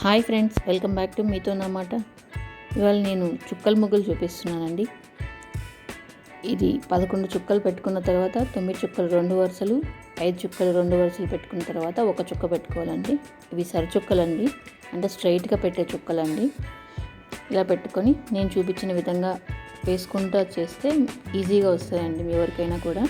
Hi friends, welcome back to మీతో అన్నమాట. ఇవాళ నేను చుక్కల ముగ్గులు చూపిస్తున్నానండి. ఇది 11 చుక్కలు పెట్టుకున్న తర్వాత 9 చుక్కలు 2 వరుసలు, 5 చుక్కలు 2 వరుసలు పెట్టుకున్న తర్వాత ఒక చుక్క పెట్టుకోవాలండి. ఇవి సరి చుక్కలండి, అంటే స్ట్రైట్గా పెట్టే చుక్కలండి. ఇలా పెట్టుకొని నేను చూపించిన విధంగా వేసుకుంటూ చేస్తే ఈజీగా వస్తాయండి మీ ఎవరికైనా కూడా.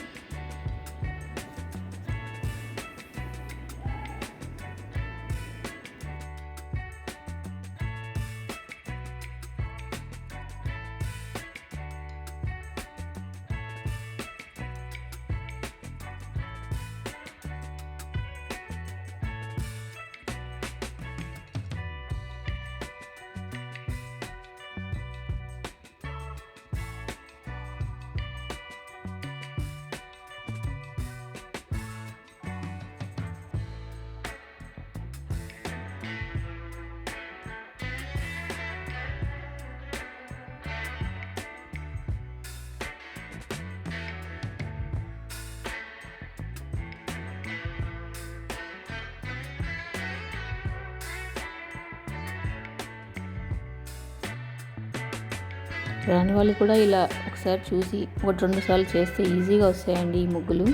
రాని వాళ్ళు కూడా ఇలా ఒకసారి చూసి 1-2 సార్లు చేస్తే ఈజీగా వస్తాయండి ఈ ముగ్గులు.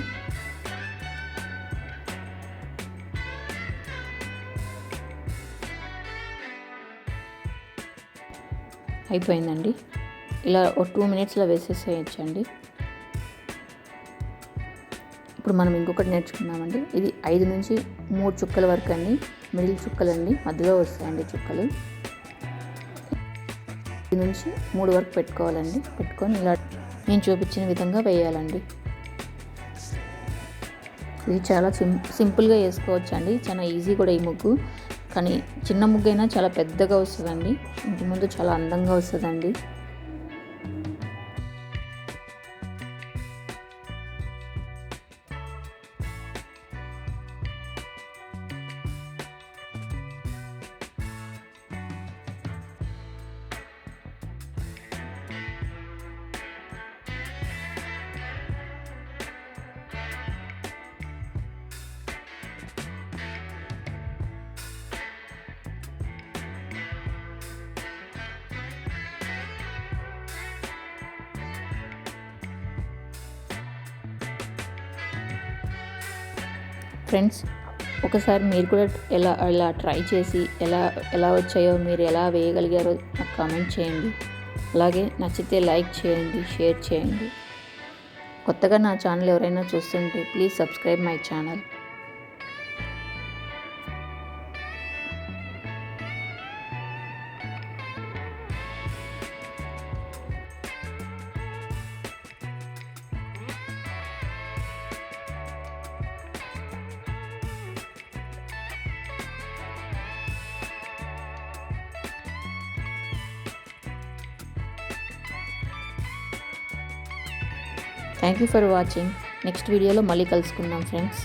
అయిపోయిందండి. ఇలా ఒక 2 మినిట్స్లో వేసేసేయచ్చండి. ఇప్పుడు మనం ఇంకొకటి నేర్చుకున్నామండి. ఇది 5 నుంచి 3 చుక్కల వరకు అండి, మిడిల్ చుక్కలండి, మధ్యలో వస్తాయండి చుక్కలు. నుంచి 3 వరకు పెట్టుకోవాలండి. పెట్టుకొని ఇలా నేను చూపించిన విధంగా వేయాలండి. ఇది చాలా సింపుల్గా వేసుకోవచ్చు అండి, చాలా ఈజీ కూడా ఈ ముగ్గు. కానీ చిన్న ముగ్గు అయినా చాలా పెద్దగా వస్తుందండి, ఇంటి ముందు చాలా అందంగా వస్తుందండి. ఫ్రెండ్స్, ఒకసారి మీరు కూడా ఎలా ట్రై చేసి ఎలా వచ్చాయో, మీరు ఎలా వేయగలిగారో నాకు కామెంట్ చేయండి. అలాగే నచ్చితే లైక్ చేయండి, షేర్ చేయండి. కొత్తగా నా ఛానల్ ఎవరైనా చూస్తుంటే please subscribe my channel. Thank you for watching. Next వీడియోలో మళ్ళీ కలుసుకుందాం ఫ్రెండ్స్.